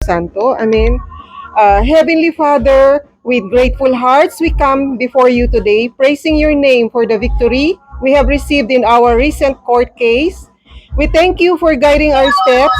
Santo. Amen. Heavenly Father, with grateful hearts, we come before you today, praising your name for the victory we have received in our recent court case. We thank you for guiding our steps,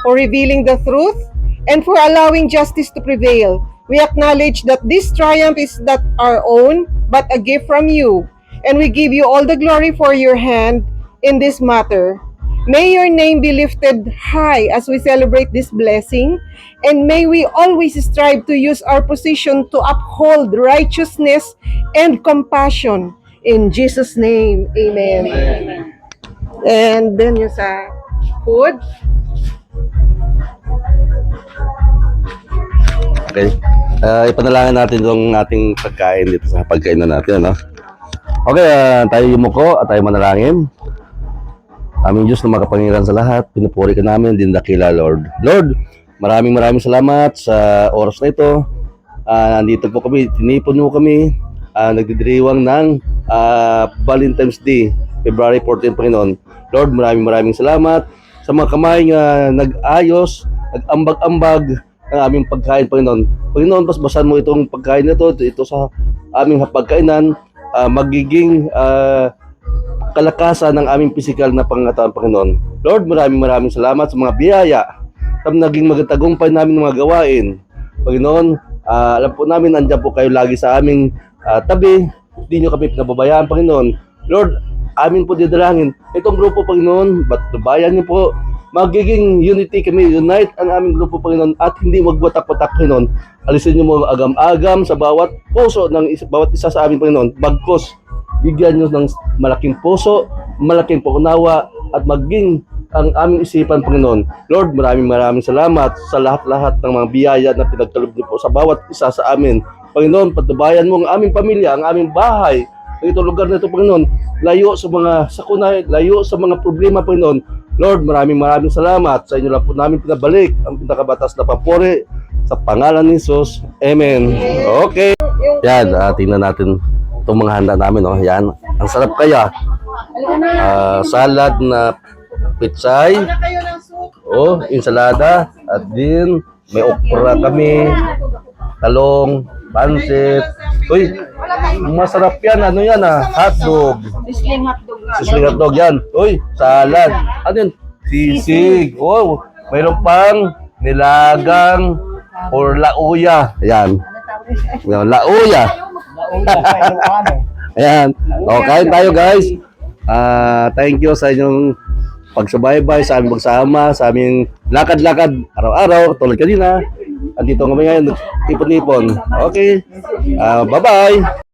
for revealing the truth, and for allowing justice to prevail. We acknowledge that this triumph is not our own, but a gift from you, and we give you all the glory for your hand in this matter. May your name be lifted high as we celebrate this blessing, and may we always strive to use our position to uphold righteousness and compassion. In Jesus' name, amen. Amen. And then yung sa food. Okay. Ipanalangin natin itong ating pagkain dito sa pagkainan natin, ano? Okay, tayo yumuko at tayo manalangin. Aming Diyos na makapangyarihan sa lahat, pinupuri ka namin, din dakila, Lord. Lord, maraming maraming salamat sa oras na ito. Nandito po kami, tinipon mo kami, nagdidiriwang ng Valentine's Day, February 14, Panginoon. Lord, maraming salamat sa mga kamay nga nag-ayos, nag-ambag-ambag ng aming pagkain, Panginoon. Panginoon, basbasan mo itong pagkain na ito sa aming pagkainan, magiging kalakasan ng aming pisikal na pangatawan, Panginoon. Lord, maraming salamat sa mga biyaya sa naging magtagumpay namin ng mga gawain. Panginoon, alam po namin nandiyan po kayo lagi sa aming tabi. Hindi nyo kami pinababayaan, Panginoon. Lord, amin po didalangin itong grupo, Panginoon, bayan niyo po, magiging unity kami, unite ang aming grupo, Panginoon, at hindi magwatak-watak, Panginoon. Alisin niyo mo agam-agam sa bawat puso ng bawat isa sa amin, Panginoon. Bagkos, bigyan nyo ng malaking puso, malaking paunawa, at maging ang aming isipan, Panginoon. Lord, maraming salamat sa lahat-lahat ng mga biyaya na pinagkaloob niyo po sa bawat isa sa amin. Panginoon, patubayan mo ang aming pamilya, ang aming bahay, ang itong lugar na ito, Panginoon. Layo sa mga sakuna, layo sa mga problema, Panginoon. Lord, maraming salamat. Sa inyo lang po namin pinabalik ang pinakabatas na papuri sa pangalan ni Jesus. Amen. Okay. Yan, tingnan natin itong mga handa namin, oh. Yan, ang sarap kaya. Salad na pitsay, oh, ensalada, at din may okra kami, talong, pansit. Uy, masarap yan. Ano yan, hotdog. Sisling hotdog yan. Uy, salad. Ano yan? Sisig. Wow, mayroon pang nilagang or lauya. Ayan. Lauya. Ayan. O, kain tayo, guys. Thank you sa inyong pagsubaybay, sa aming magsama, sa aming lakad-lakad araw-araw, tulad kanina. Andito kami ngayon, tipon-tipon. Okay. Bye-bye.